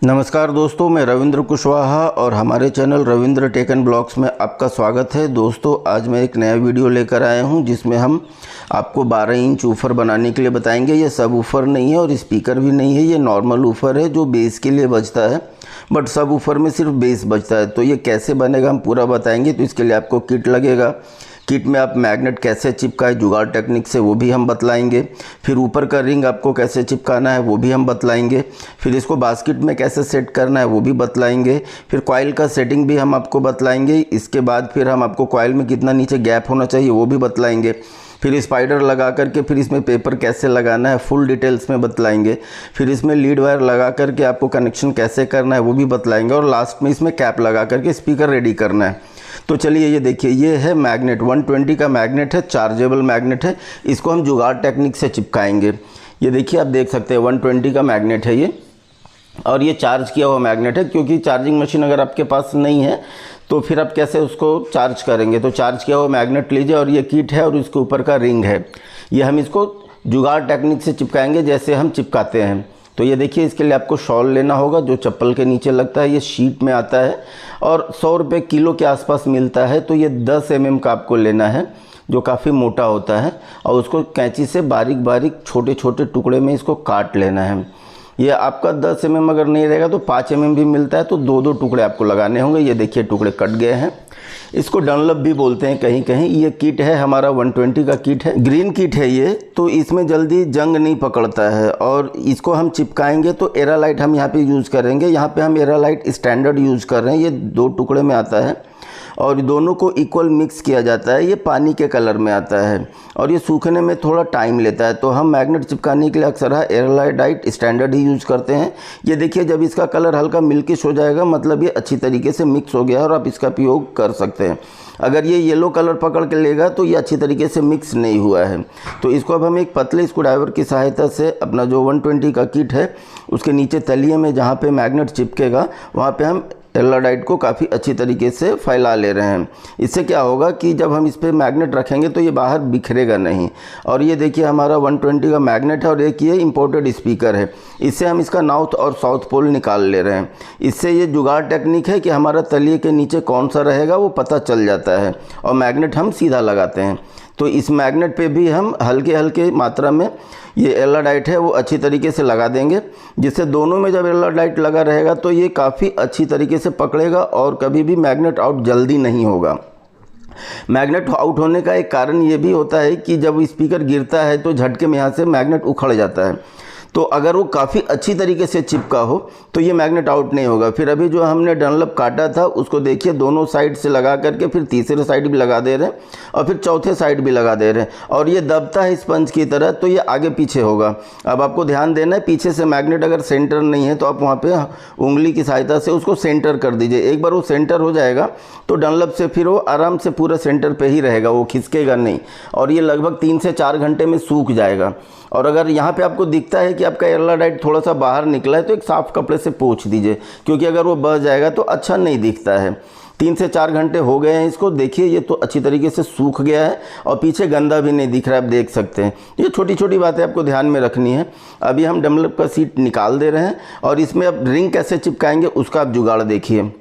नमस्कार दोस्तों, मैं रविंद्र कुशवाहा और हमारे channel Ravindra tech and blogs में आपका स्वागत है। दोस्तों, आज मैं एक नया वीडियो लेकर आया हूं जिसमें हम आपको 12 इंच ऊफर बनाने के लिए बताएंगे। ये सब ऊफर नहीं है और स्पीकर भी नहीं है, ये नॉर्मल ऊफर है जो बेस के लिए बजता है, बट सब ऊफर में सिर्फ बेस बजता है। तो ये कैसे बनेगा हम पूरा बताएंगे। तो इसके लिए आपको किट लगेगा। किट में आप मैग्नेट कैसे चिपकाए जुगाड़ टेक्निक से वो भी हम बतलाएंगे। फिर ऊपर का रिंग आपको कैसे चिपकाना है वो भी हम बतलाएंगे। फिर इसको बास्केट में कैसे सेट करना है वो भी बतलाएंगे। फिर कॉइल का सेटिंग भी हम आपको बतलाएंगे। इसके बाद फिर हम आपको कॉइल में कितना नीचे गैप होना चाहिए वो भी बतलाएंगे। फिर स्पाइडर लगा करके फिर इसमें पेपर कैसे लगाना है फुल डिटेल्स में बतलाएंगे। फिर इसमें लीड वायर लगा करके आपको कनेक्शन कैसे करना है वो भी बतलाएंगे। और लास्ट में इसमें कैप लगा करके स्पीकर रेडी करना है। तो चलिए, ये देखिए, ये है मैग्नेट 120 का मैग्नेट है, चार्जेबल मैग्नेट है। इसको हम जुगाड़ टेक्निक से चिपकाएंगे। ये देखिए, आप देख सकते हैं 120 का मैग्नेट है ये, और ये चार्ज किया हुआ मैग्नेट है। क्योंकि चार्जिंग मशीन अगर आपके पास नहीं है तो फिर आप कैसे उसको चार्ज करेंगे। तो चार्ज किया हुआ मैग्नेट लीजिए, और ये किट है और इसके ऊपर का रिंग है। ये हम इसको जुगाड़ टेक्निक से चिपकाएंगे जैसे हम चिपकाते हैं। तो ये देखिए, इसके लिए आपको शॉल लेना होगा जो चप्पल के नीचे लगता है। ये शीट में आता है और 100 रुपये किलो के आसपास मिलता है। तो ये 10 mm का आपको लेना है जो काफ़ी मोटा होता है, और उसको कैंची से बारीक बारीक छोटे छोटे टुकड़े में इसको काट लेना है। ये आपका 10 mm अगर नहीं रहेगा तो 5 mm भी मिलता है, तो 2-2 टुकड़े आपको लगाने होंगे। ये देखिए, टुकड़े कट गए हैं। इसको डनलप भी बोलते हैं कहीं कहीं। ये किट है हमारा 120 का किट है, ग्रीन किट है ये। तो इसमें जल्दी जंग नहीं पकड़ता है। और इसको हम चिपकाएंगे तो एरालाइट हम यहाँ पे यूज़ करेंगे। यहाँ पे हम एरालाइट स्टैंडर्ड यूज़ कर रहे हैं। ये 2 टुकड़े में आता है और दोनों को इक्वल मिक्स किया जाता है। ये पानी के कलर में आता है और ये सूखने में थोड़ा टाइम लेता है। तो हम मैग्नेट चिपकाने के लिए अक्सर एरालाइट स्टैंडर्ड ही यूज़ करते हैं। ये देखिए, जब इसका कलर हल्का मिल्किश हो जाएगा मतलब ये अच्छी तरीके से मिक्स हो गया और आप इसका उपयोग कर सकते हैं। अगर ये येलो कलर पकड़ के लेगा तो ये अच्छी तरीके से मिक्स नहीं हुआ है। तो इसको अब हम एक पतले स्क्रूड्राइवर की सहायता से अपना जो 120 का किट है उसके नीचे तलिए में जहाँ पे मैग्नेट चिपकेगा वहाँ पे हम एरालाइट को काफ़ी अच्छी तरीके से फैला ले रहे हैं। इससे क्या होगा कि जब हम इस पर मैग्नेट रखेंगे तो ये बाहर बिखरेगा नहीं। और ये देखिए, हमारा 120 का मैग्नेट है और एक ये इंपोर्टेड स्पीकर है। इससे हम इसका नॉर्थ और साउथ पोल निकाल ले रहे हैं। इससे ये जुगाड़ टेक्निक है कि हमारा तलिए के नीचे कौन सा रहेगा वो पता चल जाता है और मैग्नेट हम सीधा लगाते हैं। तो इस मैग्नेट पे भी हम हल्के हल्के मात्रा में ये एरालाइट है वो अच्छी तरीके से लगा देंगे, जिससे दोनों में जब एरालाइट लगा रहेगा तो ये काफ़ी अच्छी तरीके से पकड़ेगा और कभी भी मैग्नेट आउट जल्दी नहीं होगा। मैग्नेट आउट होने का एक कारण ये भी होता है कि जब स्पीकर गिरता है तो झटके में यहाँ से मैग्नेट उखड़ जाता है। तो अगर वो काफ़ी अच्छी तरीके से चिपका हो तो ये मैग्नेट आउट नहीं होगा। फिर अभी जो हमने डनलप काटा था उसको देखिए, दोनों साइड से लगा करके फिर तीसरे साइड भी लगा दे रहे हैं और फिर चौथे साइड भी लगा दे रहे हैं। और ये दबता है स्पंज की तरह, तो ये आगे पीछे होगा। अब आपको ध्यान देना है, पीछे से मैग्नेट अगर सेंटर नहीं है तो आप वहाँ पे उंगली की सहायता से उसको सेंटर कर दीजिए। एक बार वो सेंटर हो जाएगा तो डनलप से फिर वो आराम से पूरा सेंटर पे ही रहेगा, वो खिसकेगा नहीं। और ये लगभग 3 से 4 घंटे में सूख जाएगा। और अगर यहाँ पे आपको दिखता है कि आपका एरालाइट थोड़ा सा बाहर निकला है तो एक साफ़ कपड़े से पोंछ दीजिए, क्योंकि अगर वो बह जाएगा तो अच्छा नहीं दिखता है। 3 से 4 घंटे हो गए हैं इसको। देखिए, ये तो अच्छी तरीके से सूख गया है और पीछे गंदा भी नहीं दिख रहा है, आप देख सकते हैं। ये छोटी छोटी बातें आपको ध्यान में रखनी है। अभी हम डनलप का सीट निकाल दे रहे हैं और इसमें अब रिंग कैसे चिपकाएंगे उसका आप जुगाड़ देखिए।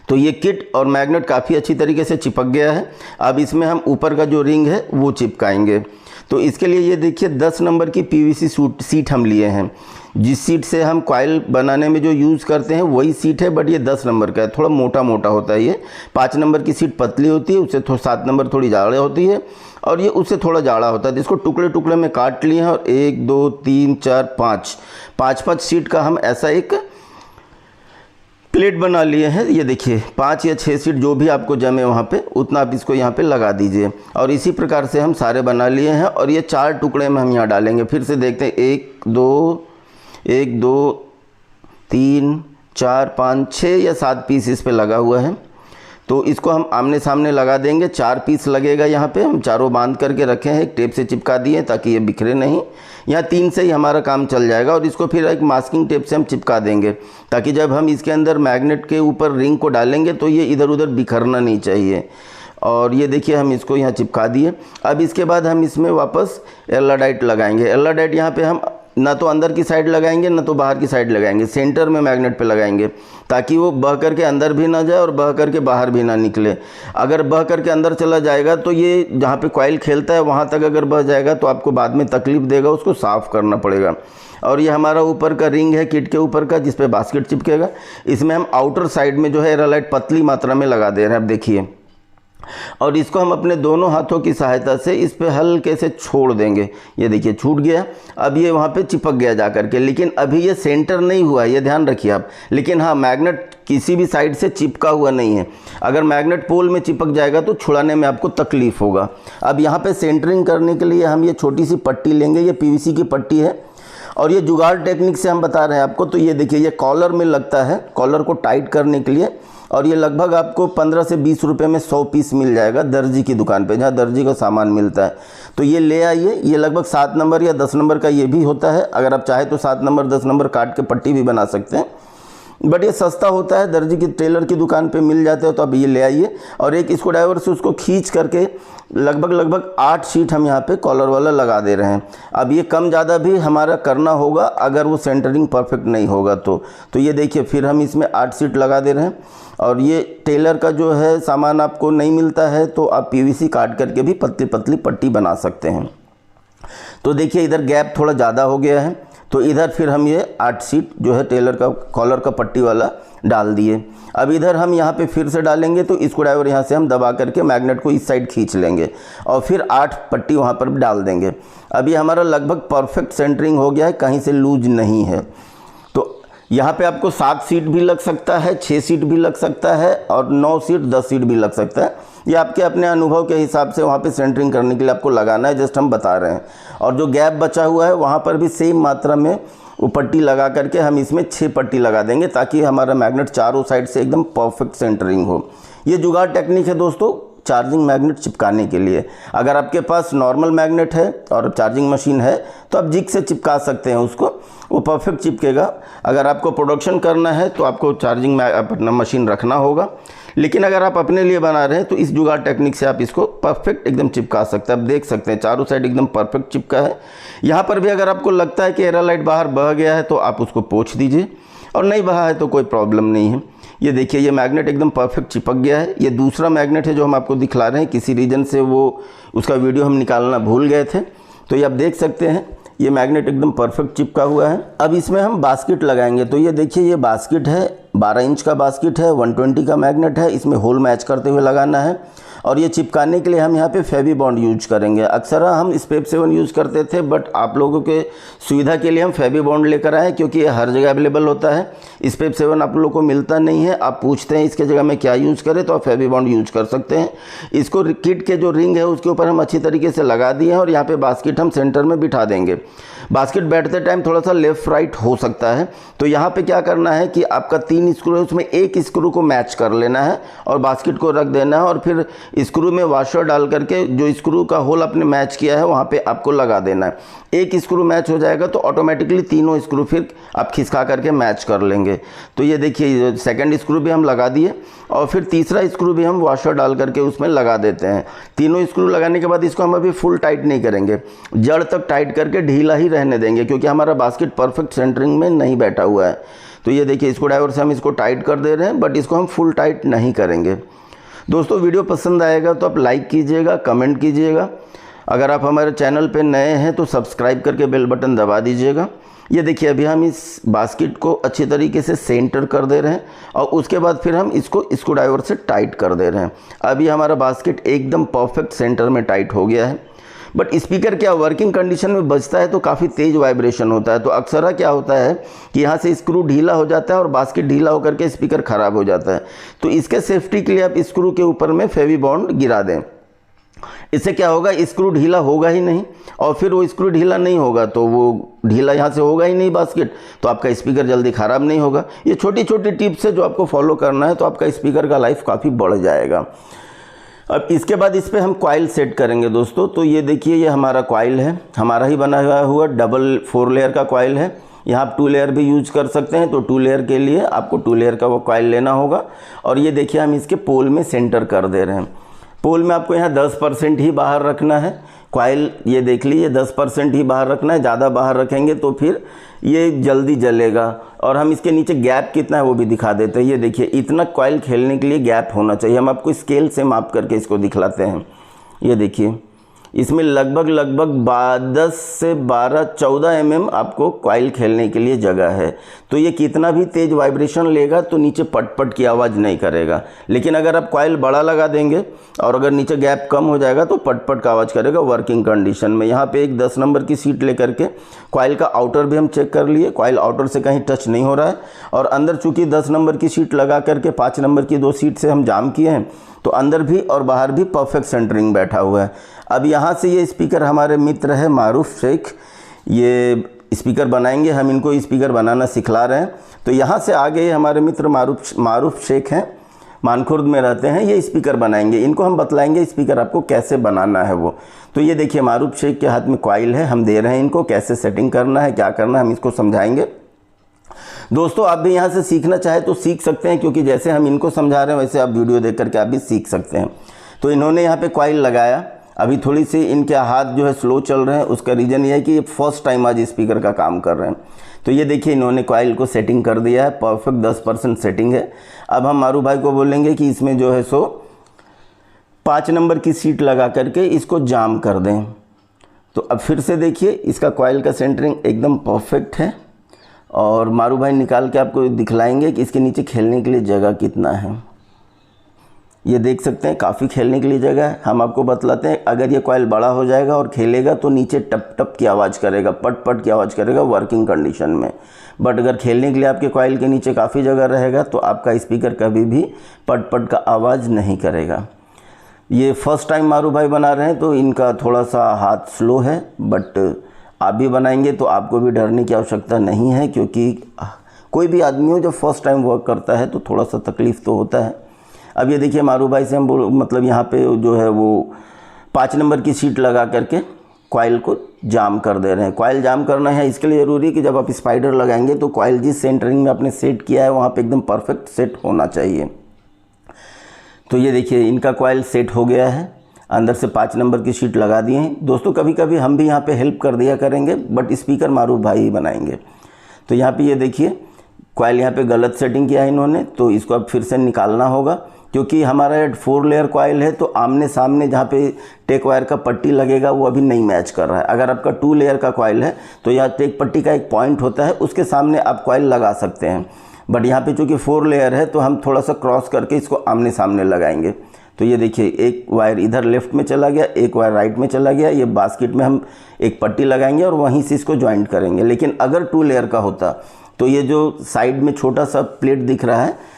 तो ये किट और मैग्नेट काफ़ी अच्छी तरीके से चिपक गया है। अब इसमें हम ऊपर का जो रिंग है वो चिपकाएंगे। तो इसके लिए ये देखिए, 10 नंबर की पीवीसी सीट हम लिए हैं। जिस सीट से हम कॉइल बनाने में जो यूज़ करते हैं वही सीट है, बट ये 10 नंबर का है, थोड़ा मोटा मोटा होता है। ये 5 नंबर की सीट पतली होती है, उससे 7 नंबर थोड़ी जाड़ा होती है और ये उससे थोड़ा जाड़ा होता है। जिसको टुकड़े टुकड़े में काट लिए हैं और 1 2 3 4 5 सीट का हम ऐसा एक प्लेट बना लिए हैं। ये देखिए, 5 या 6 सीट जो भी आपको जमे वहाँ पे उतना आप इसको यहाँ पे लगा दीजिए। और इसी प्रकार से हम सारे बना लिए हैं और ये 4 टुकड़े में हम यहाँ डालेंगे। फिर से देखते हैं, 1 2 3 4 5 6 या 7 पीस इस पे लगा हुआ है। तो इसको हम आमने सामने लगा देंगे। 4 पीस लगेगा यहाँ पे। हम चारों बांध करके रखे हैं, एक टेप से चिपका दिए ताकि ये बिखरे नहीं। यहाँ 3 से ही हमारा काम चल जाएगा। और इसको फिर एक मास्किंग टेप से हम चिपका देंगे ताकि जब हम इसके अंदर मैग्नेट के ऊपर रिंग को डालेंगे तो ये इधर उधर बिखरना नहीं चाहिए। और ये देखिए, हम इसको यहाँ चिपका दिए। अब इसके बाद हम इसमें वापस एरालाइट लगाएंगे। एरालाइट यहाँ पे हम ना तो अंदर की साइड लगाएंगे ना तो बाहर की साइड लगाएंगे, सेंटर में मैग्नेट पे लगाएंगे ताकि वो बह करके अंदर भी ना जाए और बह करके बाहर भी ना निकले। अगर बह करके अंदर चला जाएगा तो ये जहाँ पे कॉइल खेलता है वहाँ तक अगर बह जाएगा तो आपको बाद में तकलीफ देगा, उसको साफ़ करना पड़ेगा। और ये हमारा ऊपर का रिंग है किट के ऊपर का, जिस पे बास्केट चिपकेगा। इसमें हम आउटर साइड में जो है एरालाइट पतली मात्रा में लगा दे रहे हैं, अब देखिए। और इसको हम अपने दोनों हाथों की सहायता से इस पे हल्के से छोड़ देंगे। ये देखिए छूट गया, अब ये वहाँ पे चिपक गया जा करके, लेकिन अभी ये सेंटर नहीं हुआ, ये ध्यान रखिए आप। लेकिन हाँ, मैग्नेट किसी भी साइड से चिपका हुआ नहीं है। अगर मैग्नेट पोल में चिपक जाएगा तो छुड़ाने में आपको तकलीफ होगा। अब यहाँ पे सेंटरिंग करने के लिए हम ये छोटी सी पट्टी लेंगे, ये PVC की पट्टी है और ये जुगाड़ टेक्निक से हम बता रहे हैं आपको। तो ये देखिए, ये कॉलर में लगता है, कॉलर को टाइट करने के लिए। और ये लगभग आपको 15 से 20 रुपए में 100 पीस मिल जाएगा दर्जी की दुकान पे, जहाँ दर्जी का सामान मिलता है। तो ये ले आइए। ये लगभग 7 नंबर या 10 नंबर का ये भी होता है। अगर आप चाहे तो 7 नंबर 10 नंबर काट के पट्टी भी बना सकते हैं, बट ये सस्ता होता है, दर्जी की टेलर की दुकान पे मिल जाते हो। तो अब ये ले आइए और एक स्क्रू ड्राइवर से उसको खींच करके लगभग 8 शीट हम यहाँ पे कॉलर वाला लगा दे रहे हैं। अब ये कम ज़्यादा भी हमारा करना होगा अगर वो सेंटरिंग परफेक्ट नहीं होगा तो ये देखिए, फिर हम इसमें 8 शीट लगा दे रहे हैं। और ये टेलर का जो है सामान आपको नहीं मिलता है तो आप PVC काट करके भी पतली पतली पट्टी बना सकते हैं। तो देखिए, इधर गैप थोड़ा ज़्यादा हो गया है, तो इधर फिर हम ये 8 शीट जो है टेलर का कॉलर का पट्टी वाला डाल दिए। अब इधर हम यहाँ पे फिर से डालेंगे, तो स्क्रू ड्राइवर यहाँ से हम दबा करके मैग्नेट को इस साइड खींच लेंगे और फिर 8 पट्टी वहाँ पर डाल देंगे। अब ये हमारा लगभग परफेक्ट सेंटरिंग हो गया है, कहीं से लूज नहीं है। तो यहाँ पे आपको 7 सीट भी लग सकता है, 6 सीट भी लग सकता है और 9 सीट 10 सीट भी लग सकता है। ये आपके अपने अनुभव के हिसाब से वहाँ पे सेंटरिंग करने के लिए आपको लगाना है, जस्ट हम बता रहे हैं। और जो गैप बचा हुआ है वहाँ पर भी सेम मात्रा में वो पट्टी लगा करके हम इसमें 6 पट्टी लगा देंगे ताकि हमारा मैग्नेट चारों साइड से एकदम परफेक्ट सेंटरिंग हो। ये जुगाड़ टेक्निक है दोस्तों चार्जिंग मैग्नेट चिपकाने के लिए। अगर आपके पास नॉर्मल मैग्नेट है और चार्जिंग मशीन है तो आप जिग से चिपका सकते हैं उसको, वो परफेक्ट चिपकेगा। अगर आपको प्रोडक्शन करना है तो आपको चार्जिंग अपना मशीन रखना होगा, लेकिन अगर आप अपने लिए बना रहे हैं तो इस जुगाड़ टेक्निक से आप इसको परफेक्ट एकदम चिपका सकते हैं। आप देख सकते हैं चारों साइड एकदम परफेक्ट चिपका है। यहाँ पर भी अगर आपको लगता है कि एरालाइट बाहर बह गया है तो आप उसको पोंछ दीजिए, और नहीं बहा है तो कोई प्रॉब्लम नहीं है। ये देखिए, ये मैग्नेट एकदम परफेक्ट चिपक गया है। ये दूसरा मैग्नेट है जो हम आपको दिखला रहे हैं, किसी रीजन से वो उसका वीडियो हम निकालना भूल गए थे। तो ये आप देख सकते हैं, ये मैग्नेट एकदम परफेक्ट चिपका हुआ है। अब इसमें हम बास्केट लगाएंगे। तो ये देखिए, ये बास्केट है, 12 इंच का बास्केट है, 120 का मैग्नेट है। इसमें होल मैच करते हुए लगाना है। और ये चिपकाने के लिए हम यहाँ पे फेवी बॉन्ड यूज करेंगे। अक्सर हम स्पेप 7 यूज़ करते थे, बट आप लोगों के सुविधा के लिए हम फेवी बॉन्ड लेकर आए, क्योंकि ये हर जगह अवेलेबल होता है। स्पेप 7 आप लोगों को मिलता नहीं है। आप पूछते हैं इसके जगह में क्या यूज़ करें, तो आप फेवी बॉन्ड यूज कर सकते हैं। इसको किट के जो रिंग है उसके ऊपर हम अच्छी तरीके से लगा दिए हैं और यहाँ पे बास्केट हम सेंटर में बिठा देंगे। बास्केट बैठते टाइम थोड़ा सा लेफ्ट राइट हो सकता है, तो यहाँ पे क्या करना है कि आपका 3 स्क्रू है, उसमें एक स्क्रू को मैच कर लेना है और बास्केट को रख देना है, और फिर स्क्रू में वाशर डाल करके जो स्क्रू का होल आपने मैच किया है वहाँ पे आपको लगा देना है। एक स्क्रू मैच हो जाएगा तो ऑटोमेटिकली तीनों स्क्रू फिर आप खिसका करके मैच कर लेंगे। तो ये देखिए, सेकंड स्क्रू भी हम लगा दिए और फिर तीसरा स्क्रू भी हम वाशर डाल करके उसमें लगा देते हैं। तीनों स्क्रू लगाने के बाद इसको हम अभी फुल टाइट नहीं करेंगे, जड़ तक टाइट करके ढीला ही रहने देंगे, क्योंकि हमारा बास्केट परफेक्ट सेंटरिंग में नहीं बैठा हुआ है। तो ये देखिए, स्क्रू ड्राइवर से हम इसको टाइट कर दे रहे हैं, बट इसको हम फुल टाइट नहीं करेंगे। दोस्तों, वीडियो पसंद आएगा तो आप लाइक कीजिएगा, कमेंट कीजिएगा। अगर आप हमारे चैनल पे नए हैं तो सब्सक्राइब करके बेल बटन दबा दीजिएगा। ये देखिए, अभी हम इस बास्केट को अच्छी तरीके से सेंटर कर दे रहे हैं और उसके बाद फिर हम इसको स्क्रू ड्राइवर से टाइट कर दे रहे हैं। अभी हमारा बास्केट एकदम परफेक्ट सेंटर में टाइट हो गया है। बट स्पीकर क्या वर्किंग कंडीशन में बजता है तो काफ़ी तेज़ वाइब्रेशन होता है। तो अक्सर क्या होता है कि यहाँ से स्क्रू ढीला हो जाता है और बास्केट ढीला होकर के स्पीकर ख़राब हो जाता है। तो इसके सेफ्टी के लिए आप स्क्रू के ऊपर में फेवी बॉन्ड गिरा दें। इससे क्या होगा, स्क्रू ढीला होगा ही नहीं, और फिर वो स्क्रू ढीला नहीं होगा तो वो ढीला यहाँ से होगा ही नहीं बास्केट, तो आपका स्पीकर जल्दी ख़राब नहीं होगा। ये छोटी छोटी टिप्स है जो आपको फॉलो करना है, तो आपका स्पीकर का लाइफ काफ़ी बढ़ जाएगा। अब इसके बाद इस पर हम कॉइल सेट करेंगे दोस्तों। तो ये देखिए, ये हमारा कॉइल है, हमारा ही बना हुआ डबल 4 लेयर का कॉइल है। यहाँ आप 2 लेयर भी यूज कर सकते हैं। तो 2 लेयर के लिए आपको 2 लेयर का वो कॉइल लेना होगा। और ये देखिए, हम इसके पोल में सेंटर कर दे रहे हैं। पोल में आपको यहाँ 10% ही बाहर रखना है, कॉइल ये देख लीजिए 10% ही बाहर रखना है, ज़्यादा बाहर रखेंगे तो फिर ये जल्दी जलेगा। और हम इसके नीचे गैप कितना है वो भी दिखा देते हैं। ये देखिए इतना कॉइल खेलने के लिए गैप होना चाहिए। हम आपको स्केल से माप करके इसको दिखलाते हैं। ये देखिए इसमें लगभग 10 से 12 14 mm आपको कॉइल खेलने के लिए जगह है। तो ये कितना भी तेज़ वाइब्रेशन लेगा तो नीचे पट पट की आवाज़ नहीं करेगा। लेकिन अगर आप कॉइल बड़ा लगा देंगे और अगर नीचे गैप कम हो जाएगा तो पट पट का आवाज़ करेगा वर्किंग कंडीशन में। यहाँ पे एक 10 नंबर की सीट लेकर के कॉइल का आउटर भी हम चेक कर लिए, कॉइल आउटर से कहीं टच नहीं हो रहा है। और अंदर चूँकि 10 नंबर की सीट लगा करके 5 नंबर की 2 सीट से हम जाम किए हैं तो अंदर भी और बाहर भी परफेक्ट सेंटरिंग बैठा हुआ है। अब यहाँ से ये स्पीकर हमारे मित्र है मारूफ शेख, ये स्पीकर बनाएंगे, हम इनको स्पीकर बनाना सिखला रहे हैं। तो यहाँ से आगे हमारे मित्र मारूफ शेख हैं, मानखुर्द में रहते हैं, ये स्पीकर बनाएंगे। इनको हम बतलाएंगे स्पीकर आपको कैसे बनाना है वो। तो ये देखिए मारूफ शेख के हाथ में कॉइल है, हम दे रहे हैं इनको, कैसे सेटिंग करना है, क्या करना है, हम इसको समझाएंगे। दोस्तों आप भी यहाँ से सीखना चाहे तो सीख सकते हैं, क्योंकि जैसे हम इनको समझा रहे हैं वैसे आप वीडियो देख करके आप भी सीख सकते हैं। तो इन्होंने यहाँ पे कॉइल लगाया। अभी थोड़ी सी इनके हाथ जो है स्लो चल रहे हैं, उसका रीज़न ये है कि ये फर्स्ट टाइम आज स्पीकर का काम कर रहे हैं। तो ये देखिए इन्होंने कॉइल को सेटिंग कर दिया है, परफेक्ट 10% सेटिंग है। अब हम मारू भाई को बोलेंगे कि इसमें जो है सो 5 नंबर की सीट लगा करके इसको जाम कर दें। तो अब फिर से देखिए इसका कॉइल का सेंटरिंग एकदम परफेक्ट है। और मारू भाई निकाल के आपको दिखलाएंगे कि इसके नीचे खेलने के लिए जगह कितना है। ये देख सकते हैं काफ़ी खेलने के लिए जगह है। हम आपको बतलाते हैं अगर ये कॉइल बड़ा हो जाएगा और खेलेगा तो नीचे टप टप की आवाज़ करेगा, पट पट की आवाज़ करेगा वर्किंग कंडीशन में। बट अगर खेलने के लिए आपके कॉइल के नीचे काफ़ी जगह रहेगा तो आपका स्पीकर कभी भी पट पट का आवाज़ नहीं करेगा। ये फर्स्ट टाइम मारू भाई बना रहे हैं तो इनका थोड़ा सा हाथ स्लो है, बट आप भी बनाएंगे तो आपको भी डरने की आवश्यकता नहीं है, क्योंकि कोई भी आदमी हो जब फर्स्ट टाइम वर्क करता है तो थोड़ा सा तकलीफ़ तो होता है। अब ये देखिए मारू भाई से हम मतलब यहाँ पे जो है वो 5 नंबर की सीट लगा करके कॉइल को जाम कर दे रहे हैं। कॉइल जाम करना है इसके लिए ज़रूरी है कि जब आप स्पाइडर लगाएंगे तो कॉइल जिस सेंटरिंग में आपने सेट किया है वहाँ पे एकदम परफेक्ट सेट होना चाहिए। तो ये देखिए इनका कॉइल सेट हो गया है, अंदर से 5 नंबर की सीट लगा दिए हैं। दोस्तों कभी कभी हम भी यहाँ पे हेल्प कर दिया करेंगे, बट स्पीकर मारूफ भाई ही बनाएंगे। तो यहाँ पे ये देखिए कॉइल यहाँ पे गलत सेटिंग किया है इन्होंने, तो इसको अब फिर से निकालना होगा, क्योंकि हमारा 4 लेयर कॉइल है तो आमने सामने जहाँ पे टेक वायर का पट्टी लगेगा वो अभी नहीं मैच कर रहा है। अगर आपका 2 लेयर का कॉइल है तो यहाँ टेक पट्टी का एक पॉइंट होता है, उसके सामने आप कॉइल लगा सकते हैं। बट यहाँ पे चूँकि 4 लेयर है तो हम थोड़ा सा क्रॉस करके इसको आमने सामने लगाएंगे। तो ये देखिए एक वायर इधर लेफ्ट में चला गया, एक वायर राइट में चला गया। ये बास्केट में हम एक पट्टी लगाएंगे और वहीं से इसको ज्वाइंट करेंगे। लेकिन अगर 2 लेयर का होता तो ये जो साइड में छोटा सा प्लेट दिख रहा है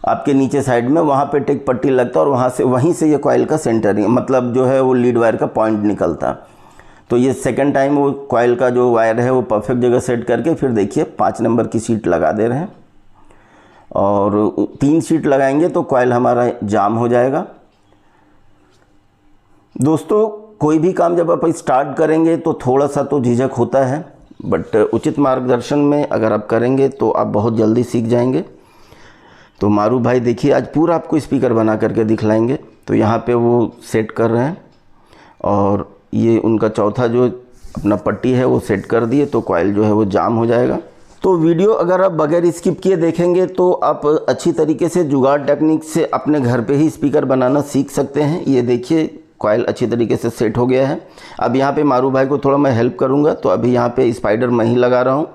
आपके नीचे साइड में, वहाँ पे टेक पट्टी लगता और वहीं से ये कॉइल का सेंटरिंग मतलब जो है वो लीड वायर का पॉइंट निकलता। तो ये सेकंड टाइम वो कॉइल का जो वायर है वो परफेक्ट जगह सेट करके फिर देखिए 5 नंबर की सीट लगा दे रहे हैं और 3 सीट लगाएंगे तो कॉइल हमारा जाम हो जाएगा। दोस्तों कोई भी काम जब आप स्टार्ट करेंगे तो थोड़ा सा तो झिझक होता है, बट उचित मार्गदर्शन में अगर आप करेंगे तो आप बहुत जल्दी सीख जाएंगे। तो मारू भाई देखिए आज पूरा आपको स्पीकर बना करके दिखलाएंगे। तो यहाँ पे वो सेट कर रहे हैं और ये उनका चौथा जो अपना पट्टी है वो सेट कर दिए, तो कॉइल जो है वो जाम हो जाएगा। तो वीडियो अगर आप बगैर स्किप किए देखेंगे तो आप अच्छी तरीके से जुगाड़ टेक्निक से अपने घर पे ही स्पीकर बनाना सीख सकते हैं। ये देखिए कॉइल अच्छी तरीके से सेट हो गया है। अब यहाँ पे मारू भाई को थोड़ा मैं हेल्प करूँगा, तो अभी यहाँ पे स्पाइडर मैं ही लगा रहा हूँ।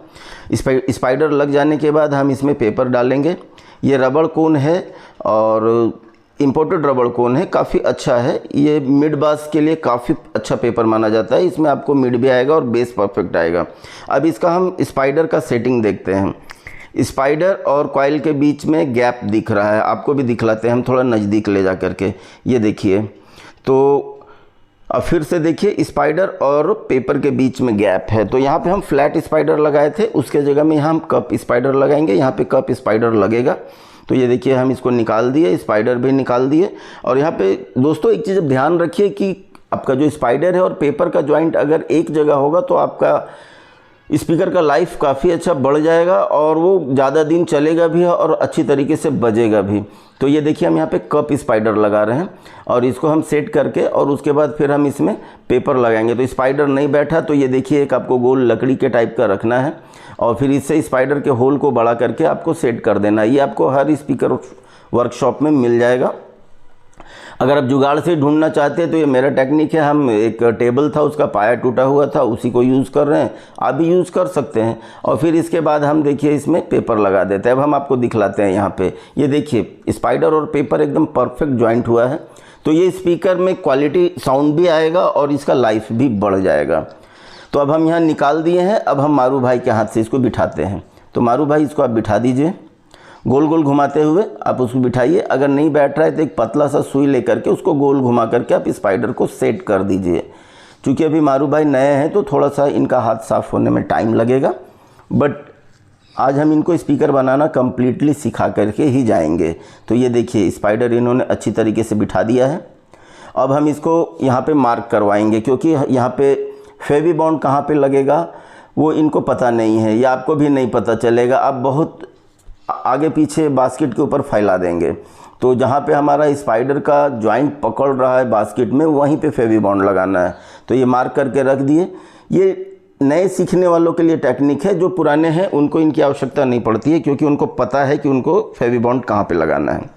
स्पाइडर लग जाने के बाद हम इसमें पेपर डालेंगे। ये रबड़ कोन है और इम्पोर्टेड रबड़ कोन है, काफ़ी अच्छा है। ये मिड बास के लिए काफ़ी अच्छा पेपर माना जाता है। इसमें आपको मिड भी आएगा और बेस परफेक्ट आएगा। अब इसका हम स्पाइडर का सेटिंग देखते हैं। स्पाइडर और कॉइल के बीच में गैप दिख रहा है, आपको भी दिखलाते हैं हम थोड़ा नज़दीक ले जा करके। ये देखिए, तो अब फिर से देखिए स्पाइडर और पेपर के बीच में गैप है। तो यहाँ पे हम फ्लैट स्पाइडर लगाए थे, उसके जगह में यहाँ हम कप स्पाइडर लगाएंगे। यहाँ पे कप स्पाइडर लगेगा। तो ये देखिए हम इसको निकाल दिए, स्पाइडर भी निकाल दिए। और यहाँ पे दोस्तों एक चीज़ ध्यान रखिए कि आपका जो स्पाइडर है और पेपर का जॉइंट अगर एक जगह होगा तो आपका स्पीकर का लाइफ काफ़ी अच्छा बढ़ जाएगा और वो ज़्यादा दिन चलेगा भी और अच्छी तरीके से बजेगा भी। तो ये देखिए हम यहाँ पे कप स्पाइडर लगा रहे हैं और इसको हम सेट करके और उसके बाद फिर हम इसमें पेपर लगाएंगे। तो स्पाइडर नहीं बैठा तो ये देखिए एक आपको गोल लकड़ी के टाइप का रखना है और फिर इससे स्पाइडर के होल को बड़ा करके आपको सेट कर देना है। ये आपको हर स्पीकर वर्कशॉप में मिल जाएगा। अगर आप जुगाड़ से ढूंढना चाहते हैं तो ये मेरा टेक्निक है। हम एक टेबल था उसका पाया टूटा हुआ था, उसी को यूज़ कर रहे हैं, आप भी यूज़ कर सकते हैं। और फिर इसके बाद हम देखिए इसमें पेपर लगा देते हैं। अब हम आपको दिखलाते हैं यहाँ पे, ये देखिए स्पाइडर और पेपर एकदम परफेक्ट ज्वाइंट हुआ है। तो ये स्पीकर में क्वालिटी साउंड भी आएगा और इसका लाइफ भी बढ़ जाएगा। तो अब हम यहाँ निकाल दिए हैं। अब हम मारू भाई के हाथ से इसको बिठाते हैं। तो मारू भाई इसको आप बिठा दीजिए, गोल गोल घुमाते हुए आप उसको बिठाइए। अगर नहीं बैठ रहा है तो एक पतला सा सुई लेकर के उसको गोल घुमा करके आप स्पाइडर को सेट कर दीजिए। क्योंकि अभी मारू भाई नए हैं तो थोड़ा सा इनका हाथ साफ़ होने में टाइम लगेगा, बट आज हम इनको स्पीकर बनाना कम्प्लीटली सिखा करके ही जाएंगे। तो ये देखिए स्पाइडर इन्होंने अच्छी तरीके से बिठा दिया है। अब हम इसको यहाँ पे मार्क करवाएंगे, क्योंकि यहाँ पे फेवी बॉन्ड कहाँ पे लगेगा वो इनको पता नहीं है या आपको भी नहीं पता चलेगा। आप बहुत आगे पीछे बास्केट के ऊपर फैला देंगे तो जहाँ पे हमारा स्पाइडर का जॉइंट पकड़ रहा है बास्केट में वहीं पे फेवी बॉन्ड लगाना है। तो ये मार्क करके रख दिए। ये नए सीखने वालों के लिए टेक्निक है, जो पुराने हैं उनको इनकी आवश्यकता नहीं पड़ती है, क्योंकि उनको पता है कि उनको फेवी बॉन्ड कहाँ पे लगाना है।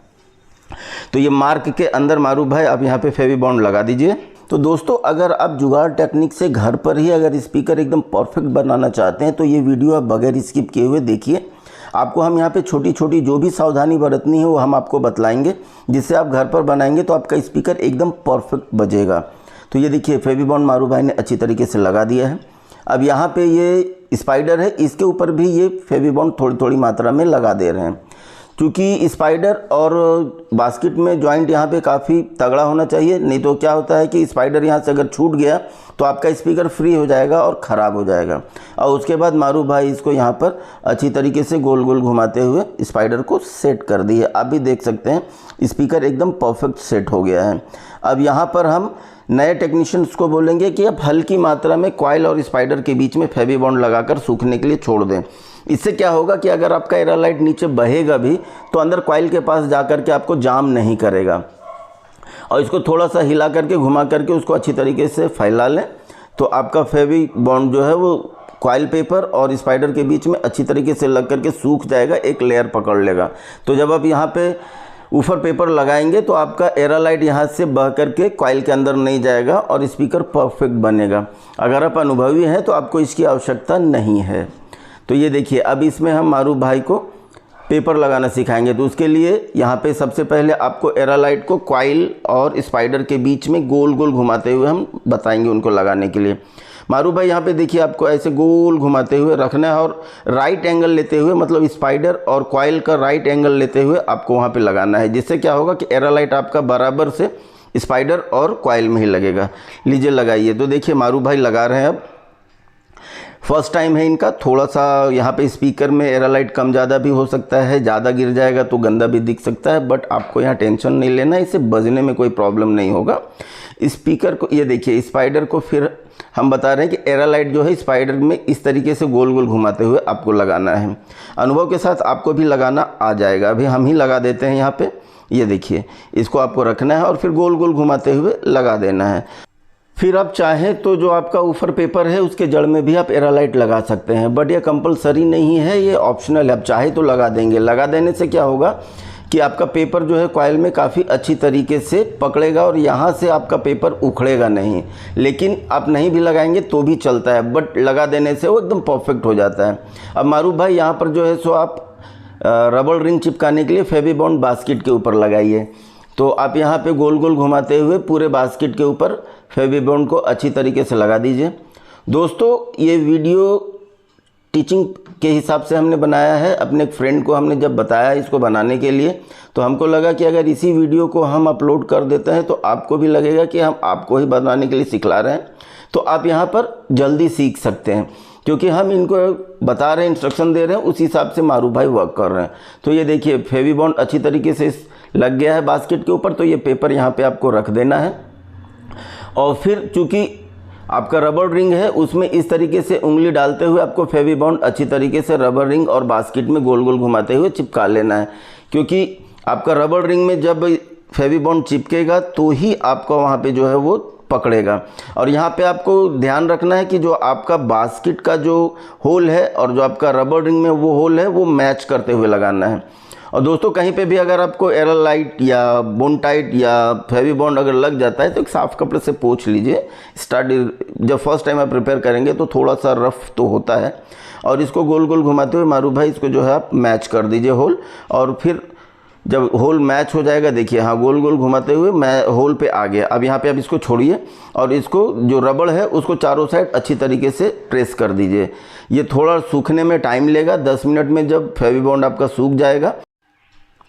तो ये मार्क के अंदर मारू भाई आप यहाँ पे फेवी बॉन्ड लगा दीजिए। तो दोस्तों अगर आप जुगाड़ टेक्निक से घर पर ही अगर स्पीकर एकदम परफेक्ट बनाना चाहते हैं तो ये वीडियो आप बगैर स्किप किए हुए देखिए। आपको हम यहाँ पे छोटी छोटी जो भी सावधानी बरतनी है वो हम आपको बतलाएंगे, जिससे आप घर पर बनाएंगे तो आपका स्पीकर एकदम परफेक्ट बजेगा। तो ये देखिए फेवी बॉन्ड मारू भाई ने अच्छी तरीके से लगा दिया है। अब यहाँ पे ये स्पाइडर है, इसके ऊपर भी ये फेवी बॉन्ड थोड़ी थोड़ी मात्रा में लगा दे रहे हैं। क्योंकि स्पाइडर और बास्केट में जॉइंट यहाँ पे काफ़ी तगड़ा होना चाहिए, नहीं तो क्या होता है कि स्पाइडर यहाँ से अगर छूट गया तो आपका स्पीकर फ्री हो जाएगा और ख़राब हो जाएगा। और उसके बाद मारू भाई इसको यहाँ पर अच्छी तरीके से गोल गोल घुमाते हुए स्पाइडर को सेट कर दिए। आप भी देख सकते हैं स्पीकर एकदम परफेक्ट सेट हो गया है। अब यहाँ पर हम नए टेक्नीशियंस को बोलेंगे कि आप हल्की मात्रा में कॉइल और स्पाइडर के बीच में फेवी बॉन्ड लगाकर सूखने के लिए छोड़ दें। इससे क्या होगा कि अगर आपका एरालाइट नीचे बहेगा भी तो अंदर कॉइल के पास जाकर के आपको जाम नहीं करेगा। और इसको थोड़ा सा हिला करके घुमा करके उसको अच्छी तरीके से फैला लें तो आपका फेवी बॉन्ड जो है वो कॉइल पेपर और स्पाइडर के बीच में अच्छी तरीके से लग करके सूख जाएगा, एक लेयर पकड़ लेगा। तो जब आप यहाँ पे ऊपर पेपर लगाएंगे तो आपका एरालाइट यहाँ से बह करके कॉइल के अंदर नहीं जाएगा और स्पीकर परफेक्ट बनेगा। अगर आप अनुभवी हैं तो आपको इसकी आवश्यकता नहीं है। तो ये देखिए अब इसमें हम मारू भाई को पेपर लगाना सिखाएंगे। तो उसके लिए यहाँ पे सबसे पहले आपको एरालाइट को कॉइल और स्पाइडर के बीच में गोल गोल घुमाते हुए हम बताएंगे उनको लगाने के लिए। मारू भाई यहाँ पे देखिए आपको ऐसे गोल घुमाते हुए रखना है और राइट एंगल लेते हुए, मतलब स्पाइडर और कॉइल का राइट एंगल लेते हुए आपको वहाँ पे लगाना है। जिससे क्या होगा कि एरालाइट आपका बराबर से स्पाइडर और कॉइल में ही लगेगा। लीजिए लगाइए। तो देखिए मारू भाई लगा रहे हैं। अब फर्स्ट टाइम है इनका, थोड़ा सा यहाँ पे स्पीकर में एरालाइट कम ज़्यादा भी हो सकता है, ज़्यादा गिर जाएगा तो गंदा भी दिख सकता है, बट आपको यहाँ टेंशन नहीं लेना, इससे बजने में कोई प्रॉब्लम नहीं होगा। स्पीकर को ये देखिए स्पाइडर को फिर हम बता रहे हैं कि एरालाइट जो है स्पाइडर में इस तरीके से गोल गोल घुमाते हुए आपको लगाना है। अनुभव के साथ आपको भी लगाना आ जाएगा। अभी हम ही लगा देते हैं यहाँ पे। ये देखिए इसको आपको रखना है और फिर गोल गोल घुमाते हुए लगा देना है। फिर आप चाहें तो जो आपका ऊपर पेपर है उसके जड़ में भी आप एरालाइट लगा सकते हैं, बट ये कंपलसरी नहीं है, ये ऑप्शनल है। आप चाहे तो लगा देंगे। लगा देने से क्या होगा कि आपका पेपर जो है कॉइल में काफ़ी अच्छी तरीके से पकड़ेगा और यहाँ से आपका पेपर उखड़ेगा नहीं। लेकिन आप नहीं भी लगाएंगे तो भी चलता है, बट लगा देने से वो एकदम परफेक्ट हो जाता है। अब मारू भाई यहाँ पर जो है सो आप रबर रिंग चिपकाने के लिए फेवी बॉन्ड बास्केट के ऊपर लगाइए। तो आप यहाँ पे गोल गोल घुमाते हुए पूरे बास्केट के ऊपर फेवी बॉन्ड को अच्छी तरीके से लगा दीजिए। दोस्तों ये वीडियो टीचिंग के हिसाब से हमने बनाया है। अपने एक फ्रेंड को हमने जब बताया इसको बनाने के लिए तो हमको लगा कि अगर इसी वीडियो को हम अपलोड कर देते हैं तो आपको भी लगेगा कि हम आपको ही बनाने के लिए सिखला रहे हैं, तो आप यहाँ पर जल्दी सीख सकते हैं। क्योंकि हम इनको बता रहे हैं, इंस्ट्रक्शन दे रहे हैं, उस हिसाब से मारू भाई वर्क कर रहे हैं। तो ये देखिए फेवी बॉन्ड अच्छी तरीके से लग गया है बास्केट के ऊपर। तो ये पेपर यहाँ पे आपको रख देना है और फिर चूँकि आपका रबर रिंग है उसमें इस तरीके से उंगली डालते हुए आपको फेविबॉन्ड अच्छी तरीके से रबर रिंग और बास्केट में गोल गोल घुमाते हुए चिपका लेना है, क्योंकि आपका रबर रिंग में जब फेविबॉन्ड चिपकेगा तो ही आपका वहाँ पे जो है वो पकड़ेगा। और यहाँ पे आपको ध्यान रखना है कि जो आपका बास्केट का जो होल है और जो आपका रबर रिंग में वो होल है वो मैच करते हुए लगाना है। और दोस्तों कहीं पे भी अगर आपको एयरलाइट या बोन टाइट या फेविबॉन्ड अगर लग जाता है तो एक साफ़ कपड़े से पोंछ लीजिए। जब फर्स्ट टाइम आप प्रिपेयर करेंगे तो थोड़ा सा रफ तो होता है। और इसको गोल गोल घुमाते हुए मारू भाई इसको जो है आप मैच कर दीजिए होल। और फिर जब होल मैच हो जाएगा, देखिए हाँ गोल गोल घुमाते हुए मैं होल पे आ गया। अब यहाँ पे आप इसको छोड़िए और इसको जो रबड़ है उसको चारों साइड अच्छी तरीके से प्रेस कर दीजिए। ये थोड़ा सूखने में टाइम लेगा, 10 मिनट में जब फेविबॉन्ड आपका सूख जाएगा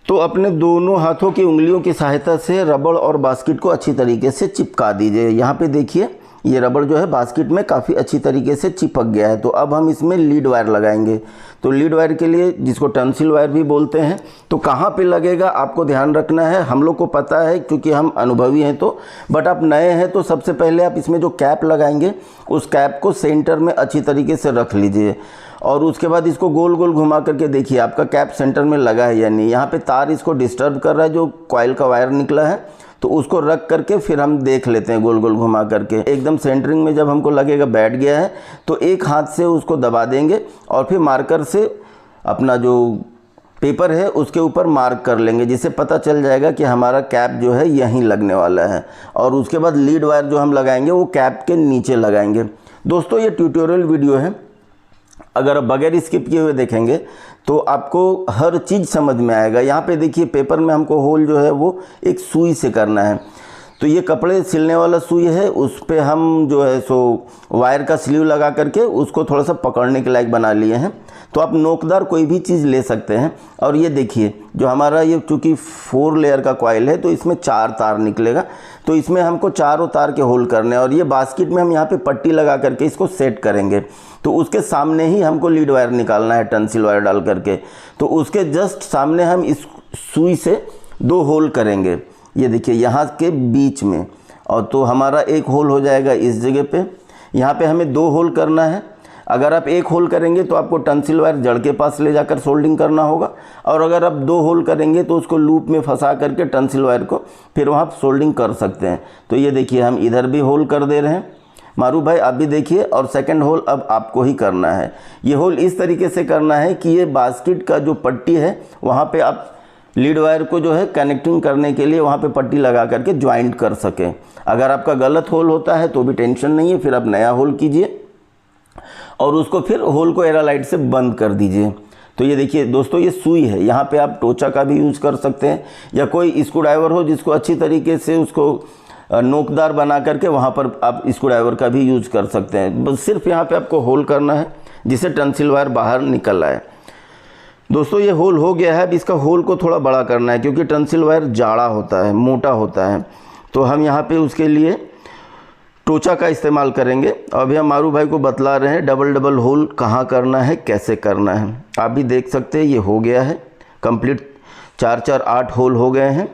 तो अपने दोनों हाथों की उंगलियों की सहायता से रबड़ और बास्केट को अच्छी तरीके से चिपका दीजिए। यहाँ पे देखिए ये रबड़ जो है बास्केट में काफ़ी अच्छी तरीके से चिपक गया है। तो अब हम इसमें लीड वायर लगाएंगे। तो लीड वायर के लिए, जिसको टंसिल वायर भी बोलते हैं, तो कहाँ पे लगेगा आपको ध्यान रखना है। हम लोग को पता है क्योंकि हम अनुभवी हैं तो, बट आप नए हैं तो सबसे पहले आप इसमें जो कैप लगाएंगे उस कैप को सेंटर में अच्छी तरीके से रख लीजिए। और उसके बाद इसको गोल गोल घुमा करके देखिए आपका कैप सेंटर में लगा है या नहीं। यहाँ पे तार इसको डिस्टर्ब कर रहा है, जो कॉइल का वायर निकला है, तो उसको रख करके फिर हम देख लेते हैं गोल गोल घुमा करके। एकदम सेंटरिंग में जब हमको लगेगा बैठ गया है तो एक हाथ से उसको दबा देंगे और फिर मार्कर से अपना जो पेपर है उसके ऊपर मार्क कर लेंगे, जिससे पता चल जाएगा कि हमारा कैप जो है यहीं लगने वाला है। और उसके बाद लीड वायर जो हम लगाएंगे वो कैप के नीचे लगाएंगे। दोस्तों ये ट्यूटोरियल वीडियो है, अगर बगैर स्किप किए हुए देखेंगे तो आपको हर चीज़ समझ में आएगा। यहाँ पे देखिए पेपर में हमको होल जो है वो एक सुई से करना है। तो ये कपड़े सिलने वाला सुई है, उस पर हम जो है सो वायर का स्लीव लगा करके उसको थोड़ा सा पकड़ने के लायक बना लिए हैं। तो आप नोकदार कोई भी चीज़ ले सकते हैं। और ये देखिए जो हमारा ये चूँकि 4 लेयर का कॉइल है तो इसमें 4 तार निकलेगा। तो इसमें हमको चारों तार के होल करने हैं। और ये बास्केट में हम यहाँ पे पट्टी लगा करके इसको सेट करेंगे। तो उसके सामने ही हमको लीड वायर निकालना है टंसिल वायर डाल करके। तो उसके जस्ट सामने हम इस सुई से 2 होल करेंगे, ये देखिए यहाँ के बीच में। और तो हमारा एक होल हो जाएगा इस जगह पे। यहाँ पे हमें 2 होल करना है। अगर आप एक होल करेंगे तो आपको टंसिल वायर जड़ के पास ले जाकर सोल्डिंग करना होगा। और अगर आप 2 होल करेंगे तो उसको लूप में फंसा करके टंसिल वायर को फिर वहाँ सोल्डिंग कर सकते हैं। तो ये देखिए हम इधर भी होल कर दे रहे हैं। मारू भाई आप भी देखिए। और सेकंड होल अब आपको ही करना है। ये होल इस तरीके से करना है कि ये बास्केट का जो पट्टी है वहाँ पे आप लीड वायर को जो है कनेक्टिंग करने के लिए वहाँ पे पट्टी लगा करके ज्वाइंट कर सकें। अगर आपका गलत होल होता है तो भी टेंशन नहीं है, फिर आप नया होल कीजिए और उसको फिर होल को एयरलाइट से बंद कर दीजिए। तो ये देखिए दोस्तों ये सुई है, यहाँ पे आप टोचा का भी यूज़ कर सकते हैं या कोई स्क्रू ड्राइवर हो जिसको अच्छी तरीके से उसको नोकदार बना करके वहाँ पर आप स्क्रू ड्राइवर का भी यूज़ कर सकते हैं। बस सिर्फ यहाँ पे आपको होल करना है जिससे टंसिल वायर बाहर निकल आए। दोस्तों ये होल हो गया है। अब इसका होल को थोड़ा बड़ा करना है क्योंकि टंसिल वायर जाड़ा होता है, मोटा होता है। तो हम यहाँ पे उसके लिए टोचा का इस्तेमाल करेंगे। अभी हम मारू भाई को बतला रहे हैं डबल डबल होल कहाँ करना है, कैसे करना है। आप भी देख सकते हैं ये हो गया है कंप्लीट, 4-4 8 होल हो गए हैं।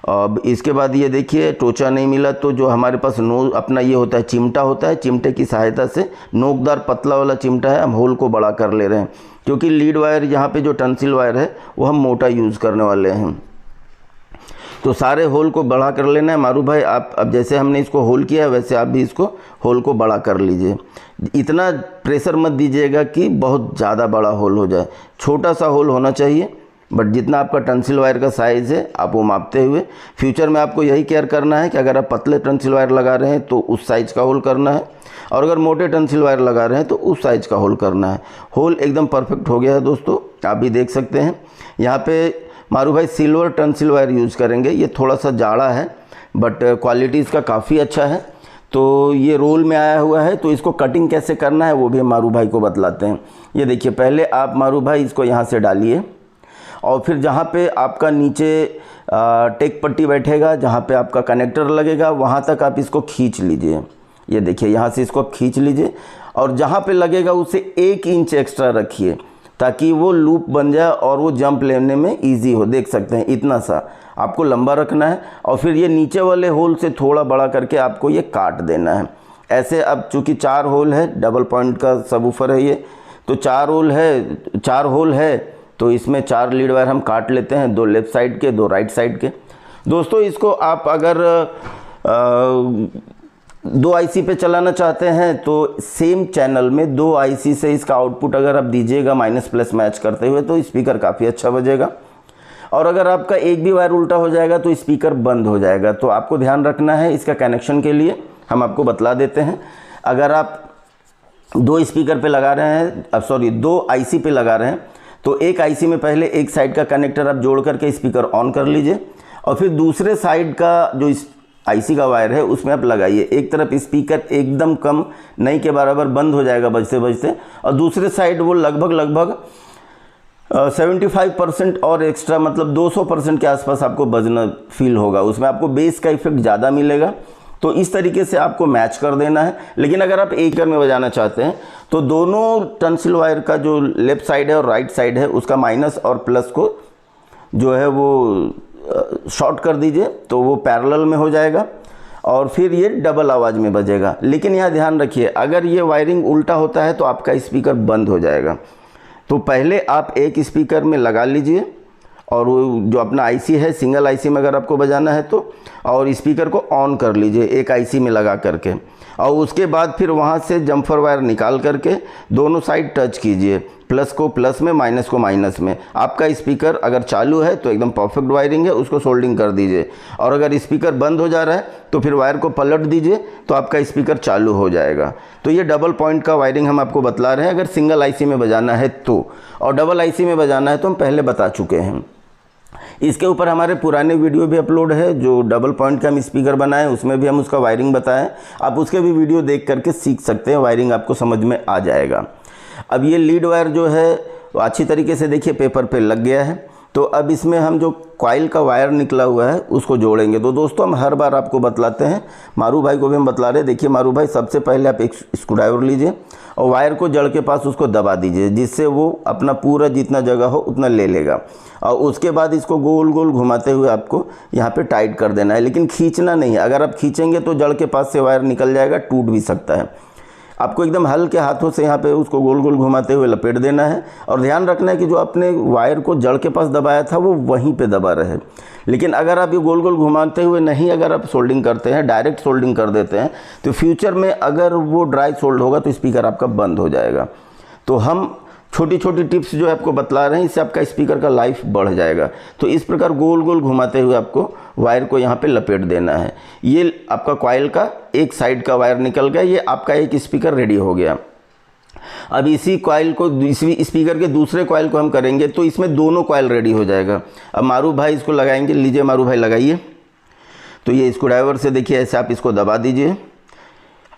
अब इसके बाद ये देखिए टोचा नहीं मिला तो जो हमारे पास अपना ये होता है चिमटा होता है, चिमटे की सहायता से नोकदार पतला वाला चिमटा है, हम होल को बड़ा कर ले रहे हैं। क्योंकि लीड वायर यहाँ पे जो टंसिल वायर है वो हम मोटा यूज़ करने वाले हैं। तो सारे होल को बड़ा कर लेना है। मारू भाई आप अब जैसे हमने इसको होल किया है वैसे आप भी इसको होल को बड़ा कर लीजिए। इतना प्रेशर मत दीजिएगा कि बहुत ज़्यादा बड़ा होल हो जाए, छोटा सा होल होना चाहिए। बट जितना आपका टंसिल वायर का साइज़ है आप वो मापते हुए, फ्यूचर में आपको यही केयर करना है कि अगर आप पतले टंसिल वायर लगा रहे हैं तो उस साइज़ का होल करना है, और अगर मोटे टंसिल वायर लगा रहे हैं तो उस साइज़ का होल करना है। होल एकदम परफेक्ट हो गया है दोस्तों, आप भी देख सकते हैं। यहाँ पे मारू भाई सिल्वर टंसिल वायर यूज़ करेंगे। ये थोड़ा सा जाड़ा है बट क्वालिटी इसका काफ़ी अच्छा है। तो ये रोल में आया हुआ है, तो इसको कटिंग कैसे करना है वो भी मारू भाई को बतलाते हैं। ये देखिए पहले आप मारू भाई इसको यहाँ से डालिए और फिर जहाँ पे आपका नीचे टेक पट्टी बैठेगा, जहाँ पे आपका कनेक्टर लगेगा, वहाँ तक आप इसको खींच लीजिए। ये देखिए यहाँ से इसको खींच लीजिए और जहाँ पे लगेगा उसे 1 इंच एक्स्ट्रा रखिए ताकि वो लूप बन जाए और वो जंप लेने में इजी हो। देख सकते हैं इतना सा आपको लंबा रखना है और फिर ये नीचे वाले होल से थोड़ा बड़ा करके आपको ये काट देना है। ऐसे अब चूँकि 4 होल है, डबल पॉइंट का सबवूफर है ये, तो 4 होल है तो इसमें 4 लीड वायर हम काट लेते हैं, 2 लेफ़्ट साइड के 2 राइट साइड के। दोस्तों इसको आप अगर 2 आईसी पे चलाना चाहते हैं तो सेम चैनल में 2 आईसी से इसका आउटपुट अगर आप दीजिएगा माइनस प्लस मैच करते हुए तो स्पीकर काफ़ी अच्छा बजेगा। और अगर आपका एक भी वायर उल्टा हो जाएगा तो स्पीकर बंद हो जाएगा। तो आपको ध्यान रखना है इसका कनेक्शन के लिए हम आपको बतला देते हैं। अगर आप 2 स्पीकर पे लगा रहे हैं, 2 आईसी पे लगा रहे हैं, तो एक आईसी में पहले एक साइड का कनेक्टर आप जोड़ करके स्पीकर ऑन कर लीजिए और फिर दूसरे साइड का जो आईसी का वायर है उसमें आप लगाइए। एक तरफ स्पीकर एकदम कम नहीं के बराबर बंद हो जाएगा बजते बजते, और दूसरे साइड वो लगभग 75% और एक्स्ट्रा, मतलब 200% के आसपास आपको बजना फील होगा। उसमें आपको बेस का इफेक्ट ज़्यादा मिलेगा। तो इस तरीके से आपको मैच कर देना है। लेकिन अगर आप एक में बजाना चाहते हैं तो दोनों टंसिल वायर का जो लेफ़्ट साइड है और राइट साइड है उसका माइनस और प्लस को जो है वो शॉर्ट कर दीजिए, तो वो पैरेलल में हो जाएगा और फिर ये डबल आवाज़ में बजेगा। लेकिन यहाँ ध्यान रखिए, अगर ये वायरिंग उल्टा होता है तो आपका स्पीकर बंद हो जाएगा। तो पहले आप एक स्पीकर में लगा लीजिए और वो जो अपना आईसी है, सिंगल आईसी में अगर आपको बजाना है तो, और स्पीकर को ऑन कर लीजिए एक आईसी में लगा करके, और उसके बाद फिर वहाँ से जम्फर वायर निकाल करके दोनों साइड टच कीजिए, प्लस को प्लस में, माइनस को माइनस में। आपका स्पीकर अगर चालू है तो एकदम परफेक्ट वायरिंग है, उसको सोल्डिंग कर दीजिए। और अगर स्पीकर बंद हो जा रहा है तो फिर वायर को पलट दीजिए तो आपका स्पीकर चालू हो जाएगा। तो ये डबल पॉइंट का वायरिंग हम आपको बतला रहे हैं अगर सिंगल आईसी में बजाना है तो, और डबल आईसी में बजाना है तो हम पहले बता चुके हैं। इसके ऊपर हमारे पुराने वीडियो भी अपलोड है, जो डबल पॉइंट का हम स्पीकर बनाए उसमें भी हम उसका वायरिंग बताएं। आप उसके भी वीडियो देख करके सीख सकते हैं, वायरिंग आपको समझ में आ जाएगा। अब ये लीड वायर जो है वो अच्छी तरीके से देखिए पेपर पे लग गया है। तो अब इसमें हम जो कॉइल का वायर निकला हुआ है उसको जोड़ेंगे। तो दोस्तों हम हर बार आपको बतलाते हैं, मारू भाई को भी हम बतला रहे हैं। देखिए मारू भाई, सबसे पहले आप एक स्क्रूड्राइवर लीजिए और वायर को जड़ के पास उसको दबा दीजिए, जिससे वो अपना पूरा जितना जगह हो उतना ले लेगा। और उसके बाद इसको गोल गोल घुमाते हुए आपको यहाँ पे टाइट कर देना है, लेकिन खींचना नहीं है। अगर आप खींचेंगे तो जड़ के पास से वायर निकल जाएगा, टूट भी सकता है। आपको एकदम हल्के हाथों से यहाँ पे उसको गोल गोल घुमाते हुए लपेट देना है। और ध्यान रखना है कि जो आपने वायर को जड़ के पास दबाया था वो वहीं पे दबा रहे। लेकिन अगर आप ये गोल गोल घुमाते हुए नहीं, अगर आप सोल्डिंग करते हैं, डायरेक्ट सोल्डिंग कर देते हैं, तो फ्यूचर में अगर वो ड्राई सोल्ड होगा तो स्पीकर आपका बंद हो जाएगा। तो हम छोटी छोटी टिप्स जो है आपको बतला रहे हैं, इससे आपका स्पीकर का लाइफ बढ़ जाएगा। तो इस प्रकार गोल गोल घुमाते हुए आपको वायर को यहाँ पे लपेट देना है। ये आपका कॉइल का एक साइड का वायर निकल गया, ये आपका एक स्पीकर रेडी हो गया। अब इसी कॉइल को, इसी स्पीकर के दूसरे कॉइल को हम करेंगे तो इसमें दोनों कॉइल रेडी हो जाएगा। अब मारू भाई इसको लगाएंगे, लीजिए मारू भाई लगाइए। तो ये स्क्रूड्राइवर से देखिए ऐसे आप इसको दबा दीजिए,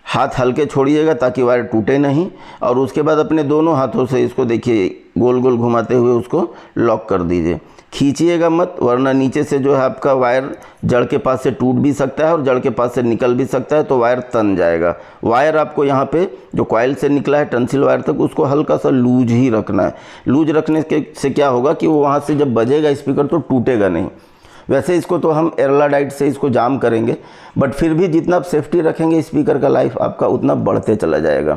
हाथ हल्के छोड़िएगा ताकि वायर टूटे नहीं। और उसके बाद अपने दोनों हाथों से इसको देखिए गोल गोल घुमाते हुए उसको लॉक कर दीजिए। खींचिएगा मत, वरना नीचे से जो है आपका वायर जड़ के पास से टूट भी सकता है और जड़ के पास से निकल भी सकता है, तो वायर तन जाएगा। वायर आपको यहाँ पे जो कॉइल से निकला है टंसिल वायर तक, उसको हल्का सा लूज ही रखना है। लूज रखने से क्या होगा कि वो वहाँ से जब बजेगा स्पीकर तो टूटेगा नहीं। वैसे इसको तो हम एरलाडाइट से इसको जाम करेंगे, बट फिर भी जितना आप सेफ्टी रखेंगे स्पीकर का लाइफ आपका उतना बढ़ते चला जाएगा।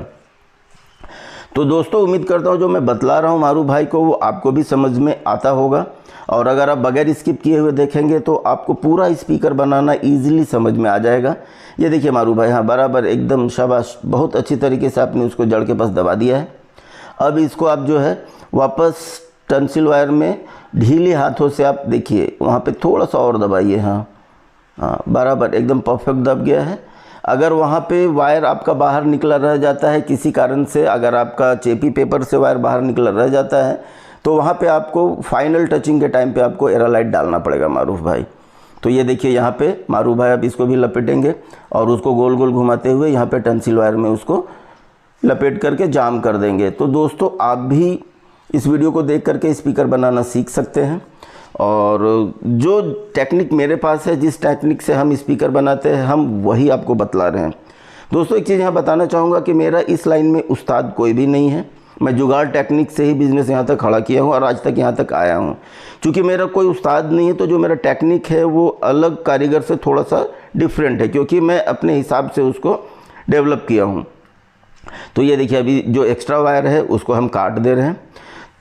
तो दोस्तों उम्मीद करता हूँ जो मैं बतला रहा हूँ मारू भाई को वो आपको भी समझ में आता होगा। और अगर आप बगैर स्किप किए हुए देखेंगे तो आपको पूरा स्पीकर बनाना ईजिली समझ में आ जाएगा। ये देखिए मारू भाई, हाँ बराबर एकदम शाबाश, बहुत अच्छी तरीके से आपने उसको जड़ के पास दबा दिया है। अब इसको आप जो है वापस टंसिल वायर में ढीले हाथों से आप देखिए वहाँ पे थोड़ा सा और दबाइए। हाँ बराबर एकदम परफेक्ट दब गया है। अगर वहाँ पे वायर आपका बाहर निकला रह जाता है किसी कारण से, अगर आपका चेपी पेपर से वायर बाहर निकला रह जाता है तो वहाँ पे आपको फाइनल टचिंग के टाइम पे आपको एरालाइट डालना पड़ेगा मारूफ भाई। तो ये देखिए यहाँ पे मारूफ भाई अब इसको भी लपेटेंगे और उसको गोल गोल घुमाते हुए यहाँ पे टंसिल वायर में उसको लपेट करके जाम कर देंगे। तो दोस्तों आप भी इस वीडियो को देख करके स्पीकर बनाना सीख सकते हैं। और जो टेक्निक मेरे पास है, जिस टेक्निक से हम स्पीकर बनाते हैं, हम वही आपको बतला रहे हैं। दोस्तों एक चीज़ यहाँ बताना चाहूँगा कि मेरा इस लाइन में उस्ताद कोई भी नहीं है। मैं जुगाड़ टेक्निक से ही बिज़नेस यहाँ तक खड़ा किया हूँ और आज तक यहाँ तक आया हूँ। क्योंकि मेरा कोई उस्ताद नहीं है तो जो मेरा टेक्निक है वो अलग कारीगर से थोड़ा सा डिफरेंट है, क्योंकि मैं अपने हिसाब से उसको डेवलप किया हूँ। तो ये देखिए अभी जो एक्स्ट्रा वायर है उसको हम काट दे रहे हैं।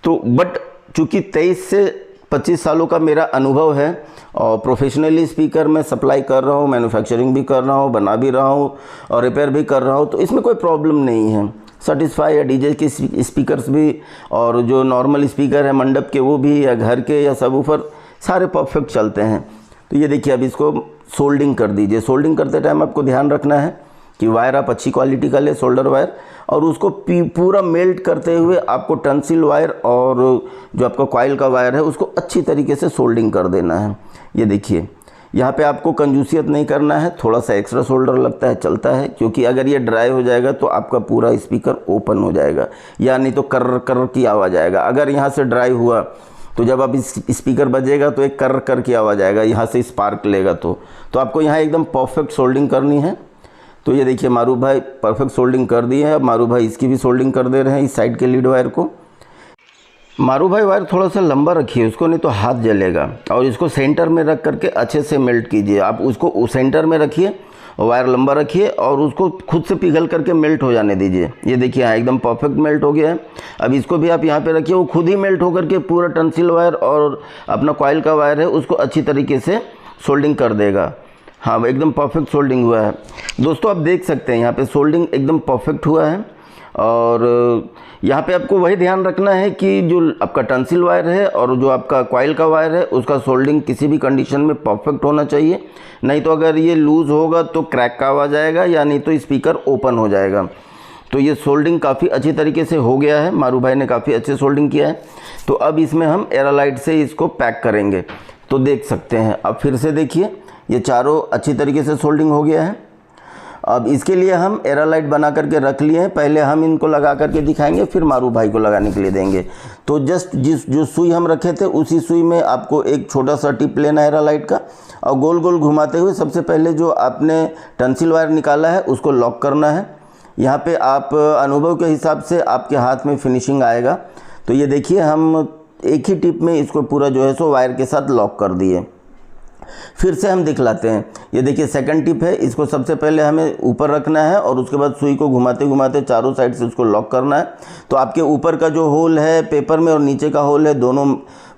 तो बट चूँकि 23 से 25 सालों का मेरा अनुभव है और प्रोफेशनली स्पीकर मैं सप्लाई कर रहा हूँ, मैन्युफैक्चरिंग भी कर रहा हूँ, बना भी रहा हूँ और रिपेयर भी कर रहा हूँ, तो इसमें कोई प्रॉब्लम नहीं है। सेटिस्फाई या डीजे के स्पीकर्स भी और जो नॉर्मल स्पीकर है मंडप के वो भी, या घर के या सबवूफर, सारे परफेक्ट चलते हैं। तो ये देखिए अब इसको सोल्डिंग कर दीजिए। सोल्डिंग करते टाइम आपको ध्यान रखना है कि वायर आप अच्छी क्वालिटी का ले, सोल्डर वायर, और उसको पूरा मेल्ट करते हुए आपको टंसिल वायर और जो आपका कॉइल का वायर है उसको अच्छी तरीके से सोल्डिंग कर देना है। ये देखिए यहाँ पे आपको कंजूसियत नहीं करना है, थोड़ा सा एक्स्ट्रा सोल्डर लगता है, चलता है, क्योंकि अगर ये ड्राई हो जाएगा तो आपका पूरा स्पीकर ओपन हो जाएगा, या नहीं तो कर्र कर्र की आवाज़ आएगा। अगर यहाँ से ड्राई हुआ तो जब आप इस स्पीकर बजेगा तो एक कर्र कर्र की आवाज़ आएगा, यहाँ से स्पार्क लेगा। तो आपको यहाँ एकदम परफेक्ट सोल्डिंग करनी है। तो ये देखिए मारू भाई परफेक्ट सोल्डिंग कर दी है। अब मारू भाई इसकी भी सोल्डिंग कर दे रहे हैं, इस साइड के लीड वायर को। मारू भाई वायर थोड़ा सा लंबा रखिए उसको, नहीं तो हाथ जलेगा, और इसको सेंटर में रख करके अच्छे से मेल्ट कीजिए। आप उसको सेंटर में रखिए, वायर लंबा रखिए और उसको खुद से पिघल करके मेल्ट हो जाने दीजिए। ये देखिए यहाँ एकदम परफेक्ट मेल्ट हो गया है। अब इसको भी आप यहाँ पे रखिए, वो खुद ही मेल्ट होकर के पूरा टंसिल वायर और अपना कॉइल का वायर है उसको अच्छी तरीके से सोल्डिंग कर देगा। हाँ एकदम परफेक्ट सोल्डिंग हुआ है दोस्तों, आप देख सकते हैं यहाँ पे सोल्डिंग एकदम परफेक्ट हुआ है। और यहाँ पे आपको वही ध्यान रखना है कि जो आपका टंसिल वायर है और जो आपका कॉइल का वायर है उसका सोल्डिंग किसी भी कंडीशन में परफेक्ट होना चाहिए, नहीं तो अगर ये लूज़ होगा तो क्रैक का आवाज़ आएगा, या नहीं तो स्पीकर ओपन हो जाएगा। तो ये सोल्डिंग काफ़ी अच्छी तरीके से हो गया है, मारू भाई ने काफ़ी अच्छे सोल्डिंग किया है। तो अब इसमें हम एरालाइट से इसको पैक करेंगे। तो देख सकते हैं, अब फिर से देखिए ये चारों अच्छी तरीके से सोल्डिंग हो गया है। अब इसके लिए हम एरालाइट बना करके रख लिए हैं, पहले हम इनको लगा करके दिखाएंगे, फिर मारू भाई को लगाने के लिए देंगे। तो जस्ट जो सुई हम रखे थे उसी सुई में आपको एक छोटा सा टिप लेना है एरालाइट का, और गोल गोल घुमाते हुए सबसे पहले जो आपने टंसिल वायर निकाला है उसको लॉक करना है। यहाँ पे आप अनुभव के हिसाब से आपके हाथ में फिनिशिंग आएगा। तो ये देखिए हम एक ही टिप में इसको पूरा जो है सो वायर के साथ लॉक कर दिए। फिर से हम दिखलाते हैं। ये देखिए सेकंड टिप है, इसको सबसे पहले हमें ऊपर रखना है और उसके बाद सुई को घुमाते घुमाते चारों साइड से उसको लॉक करना है। तो आपके ऊपर का जो होल है पेपर में और नीचे का होल है दोनों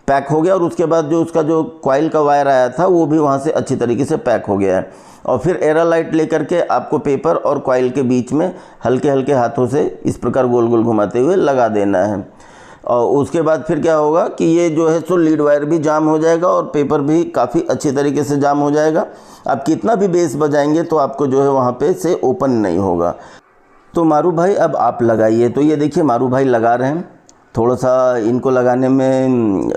पैक हो गया, और उसके बाद जो उसका जो कॉइल का वायर आया था वो भी वहाँ से अच्छी तरीके से पैक हो गया है। और फिर एरालाइट लेकर के आपको पेपर और कॉइल के बीच में हल्के हल्के हाथों से इस प्रकार गोल गोल घुमाते हुए लगा देना है। और उसके बाद फिर क्या होगा कि ये जो है सो लीड वायर भी जाम हो जाएगा और पेपर भी काफ़ी अच्छी तरीके से जाम हो जाएगा। आप कितना भी बेस बजाएंगे तो आपको जो है वहाँ पे से ओपन नहीं होगा। तो मारू भाई अब आप लगाइए। तो ये देखिए मारू भाई लगा रहे हैं, थोड़ा सा इनको लगाने में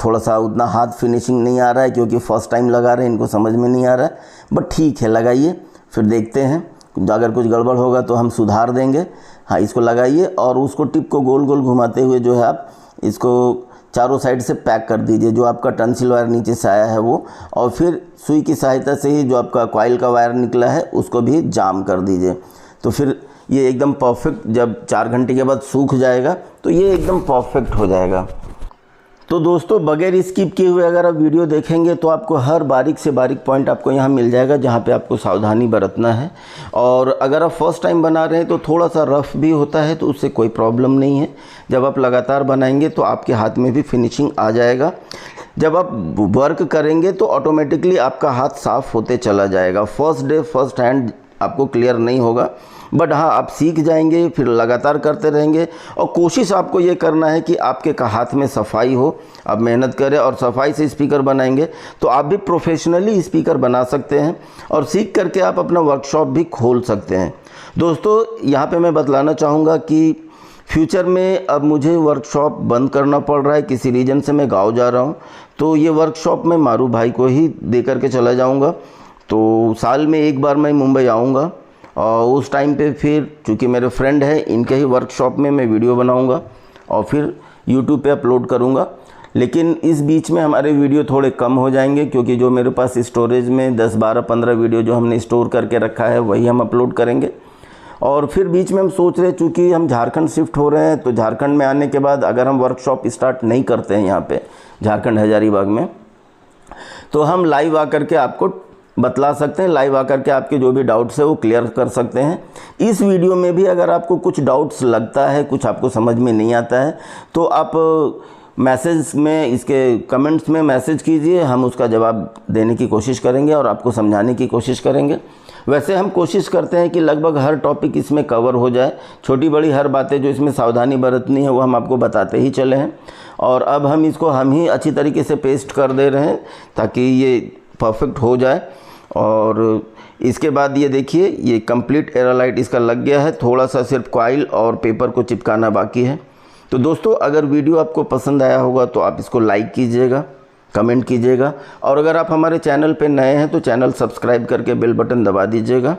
थोड़ा सा उतना हाथ फिनिशिंग नहीं आ रहा है क्योंकि फ़र्स्ट टाइम लगा रहे हैं, इनको समझ में नहीं आ रहा है, बट ठीक है लगाइए, फिर देखते हैं अगर कुछ गड़बड़ होगा तो हम सुधार देंगे। हाँ इसको लगाइए और उसको टिप को गोल गोल घुमाते हुए जो है आप इसको चारों साइड से पैक कर दीजिए, जो आपका टंसिल वायर नीचे से आया है वो, और फिर सुई की सहायता से ही जो आपका कॉइल का वायर निकला है उसको भी जाम कर दीजिए। तो फिर ये एकदम परफेक्ट जब 4 घंटे के बाद सूख जाएगा तो ये एकदम परफेक्ट हो जाएगा। तो दोस्तों बगैर स्किप किए हुए अगर आप वीडियो देखेंगे तो आपको हर बारीक से बारीक पॉइंट आपको यहाँ मिल जाएगा जहाँ पे आपको सावधानी बरतना है। और अगर आप फर्स्ट टाइम बना रहे हैं तो थोड़ा सा रफ़ भी होता है तो उससे कोई प्रॉब्लम नहीं है। जब आप लगातार बनाएंगे तो आपके हाथ में भी फिनिशिंग आ जाएगा। जब आप वर्क करेंगे तो ऑटोमेटिकली आपका हाथ साफ़ होते चला जाएगा। फर्स्ट डे फर्स्ट हैंड आपको क्लियर नहीं होगा, बट हाँ आप सीख जाएंगे, फिर लगातार करते रहेंगे। और कोशिश आपको ये करना है कि आपके हाथ में सफाई हो, आप मेहनत करें और सफाई से स्पीकर बनाएंगे तो आप भी प्रोफेशनली स्पीकर बना सकते हैं और सीख करके आप अपना वर्कशॉप भी खोल सकते हैं। दोस्तों यहाँ पे मैं बतलाना चाहूँगा कि फ्यूचर में अब मुझे वर्कशॉप बंद करना पड़ रहा है, किसी रीज़न से मैं गाँव जा रहा हूँ, तो ये वर्कशॉप मैं मारू भाई को ही दे करके चला जाऊँगा। तो साल में एक बार मैं मुंबई आऊँगा और उस टाइम पे फिर चूँकि मेरे फ्रेंड है इनके ही वर्कशॉप में मैं वीडियो बनाऊंगा और फिर यूट्यूब पे अपलोड करूंगा। लेकिन इस बीच में हमारे वीडियो थोड़े कम हो जाएंगे क्योंकि जो मेरे पास स्टोरेज में 10, 12, 15 वीडियो जो हमने स्टोर करके रखा है वही हम अपलोड करेंगे। और फिर बीच में हम सोच रहे चूँकि हम झारखंड शिफ्ट हो रहे हैं तो झारखंड में आने के बाद अगर हम वर्कशॉप स्टार्ट नहीं करते हैं यहाँ पर झारखंड हजारीबाग में, तो हम लाइव आकर के आपको बतला सकते हैं, लाइव आकर के आपके जो भी डाउट्स है वो क्लियर कर सकते हैं। इस वीडियो में भी अगर आपको कुछ डाउट्स लगता है, कुछ आपको समझ में नहीं आता है, तो आप मैसेज में, इसके कमेंट्स में मैसेज कीजिए, हम उसका जवाब देने की कोशिश करेंगे और आपको समझाने की कोशिश करेंगे। वैसे हम कोशिश करते हैं कि लगभग हर टॉपिक इसमें कवर हो जाए, छोटी बड़ी हर बातें जो इसमें सावधानी बरतनी है वो हम आपको बताते ही चले हैं। और अब हम इसको हम ही अच्छी तरीके से पेस्ट कर दे रहे हैं ताकि ये परफेक्ट हो जाए। और इसके बाद ये देखिए, ये कंप्लीट एरालाइट इसका लग गया है, थोड़ा सा सिर्फ कॉइल और पेपर को चिपकाना बाकी है। तो दोस्तों, अगर वीडियो आपको पसंद आया होगा तो आप इसको लाइक कीजिएगा, कमेंट कीजिएगा, और अगर आप हमारे चैनल पे नए हैं तो चैनल सब्सक्राइब करके बेल बटन दबा दीजिएगा।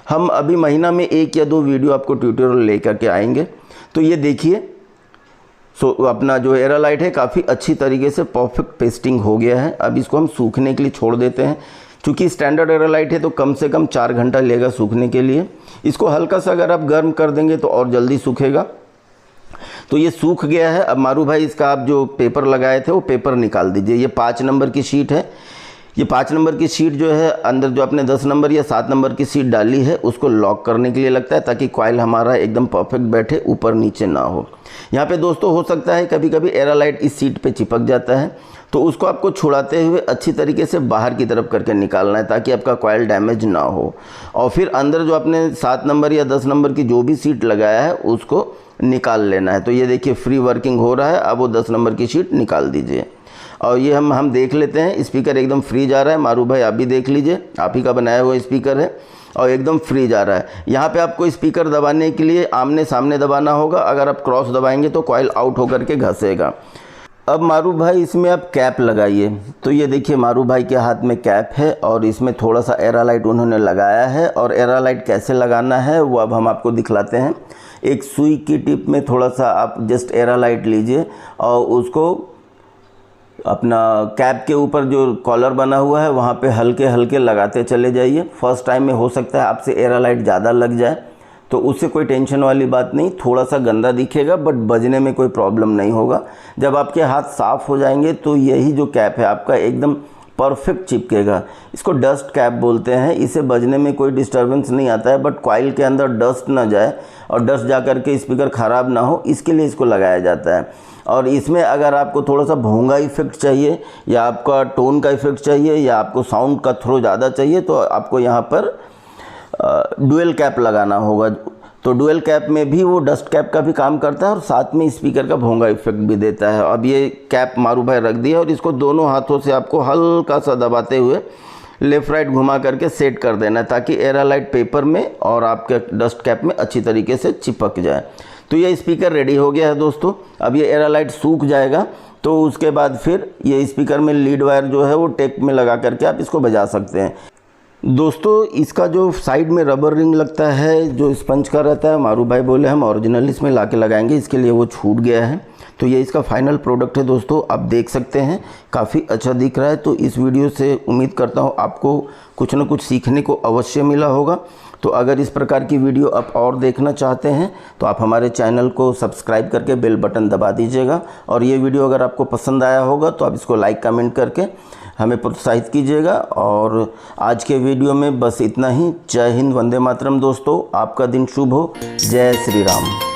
हम अभी महीना में 1 या 2 वीडियो आपको ट्यूटोरियल लेकर के आएंगे। तो ये देखिए, अपना जो एरालाइट है काफ़ी अच्छी तरीके से परफेक्ट पेस्टिंग हो गया है। अब इसको हम सूखने के लिए छोड़ देते हैं। क्योंकि स्टैंडर्ड एरालाइट है तो कम से कम 4 घंटा लेगा सूखने के लिए। इसको हल्का सा अगर आप गर्म कर देंगे तो और जल्दी सूखेगा। तो ये सूख गया है। अब मारू भाई, इसका आप जो पेपर लगाए थे वो पेपर निकाल दीजिए। ये 5 नंबर की शीट है। ये 5 नंबर की शीट जो है, अंदर जो आपने 10 नंबर या 7 नंबर की शीट डाली है उसको लॉक करने के लिए लगता है, ताकि कॉइल हमारा एकदम परफेक्ट बैठे, ऊपर नीचे ना हो। यहाँ पे दोस्तों हो सकता है कभी कभी एरालाइट इस सीट पे चिपक जाता है, तो उसको आपको छुड़ाते हुए अच्छी तरीके से बाहर की तरफ करके निकालना है ताकि आपका कॉइल डैमेज ना हो। और फिर अंदर जो आपने 7 नंबर या 10 नंबर की जो भी सीट लगाया है उसको निकाल लेना है। तो ये देखिए फ्री वर्किंग हो रहा है। अब वो 10 नंबर की शीट निकाल दीजिए। और ये हम देख लेते हैं, स्पीकर एकदम फ्री जा रहा है। मारू भाई आप भी देख लीजिए, आप ही का बनाया हुआ स्पीकर है और एकदम फ्री जा रहा है। यहाँ पे आपको स्पीकर दबाने के लिए आमने सामने दबाना होगा। अगर आप क्रॉस दबाएंगे तो कॉइल आउट होकर के घसेगा। अब मारू भाई इसमें आप कैप लगाइए। तो ये देखिए मारू भाई के हाथ में कैप है और इसमें थोड़ा सा एरालाइट उन्होंने लगाया है। और एरालाइट कैसे लगाना है वो अब हम आपको दिखलाते हैं। एक सुई की टिप में थोड़ा सा आप जस्ट एरालाइट लीजिए और उसको अपना कैप के ऊपर जो कॉलर बना हुआ है वहाँ पे हल्के हल्के लगाते चले जाइए। फर्स्ट टाइम में हो सकता है आपसे एरालाइट ज़्यादा लग जाए, तो उससे कोई टेंशन वाली बात नहीं। थोड़ा सा गंदा दिखेगा बट बजने में कोई प्रॉब्लम नहीं होगा। जब आपके हाथ साफ़ हो जाएंगे तो यही जो कैप है आपका एकदम परफेक्ट चिपकेगा। इसको डस्ट कैप बोलते हैं। इसे बजने में कोई डिस्टर्बेंस नहीं आता है, बट कॉइल के अंदर डस्ट ना जाए और डस्ट जा कर के स्पीकर ख़राब ना हो, इसके लिए इसको लगाया जाता है। और इसमें अगर आपको थोड़ा सा भोंगा इफेक्ट चाहिए या आपका टोन का इफेक्ट चाहिए या आपको साउंड का थ्रो ज़्यादा चाहिए तो आपको यहाँ पर डुअल कैप लगाना होगा। तो डुअल कैप में भी वो डस्ट कैप का भी काम करता है और साथ में स्पीकर का भोंगा इफेक्ट भी देता है। अब ये कैप मारू भाई रख दिया और इसको दोनों हाथों से आपको हल्का सा दबाते हुए लेफ़्ट राइट घुमा करके सेट कर देना है ताकि एरालाइट पेपर में और आपके डस्ट कैप में अच्छी तरीके से चिपक जाए। तो ये स्पीकर रेडी हो गया है दोस्तों। अब ये एरालाइट सूख जाएगा तो उसके बाद फिर ये स्पीकर में लीड वायर जो है वो टेप में लगा करके आप इसको बजा सकते हैं। दोस्तों, इसका जो साइड में रबर रिंग लगता है जो स्पंज का रहता है, मारू भाई बोले हम ओरिजिनल इसमें ला के लगाएंगे, इसके लिए वो छूट गया है। तो ये इसका फाइनल प्रोडक्ट है दोस्तों, आप देख सकते हैं काफ़ी अच्छा दिख रहा है। तो इस वीडियो से उम्मीद करता हूँ आपको कुछ न कुछ सीखने को अवश्य मिला होगा। तो अगर इस प्रकार की वीडियो आप और देखना चाहते हैं तो आप हमारे चैनल को सब्सक्राइब करके बेल बटन दबा दीजिएगा। और ये वीडियो अगर आपको पसंद आया होगा तो आप इसको लाइक कमेंट करके हमें प्रोत्साहित कीजिएगा। और आज के वीडियो में बस इतना ही। जय हिंद, वंदे मातरम दोस्तों। आपका दिन शुभ हो। जय श्री राम।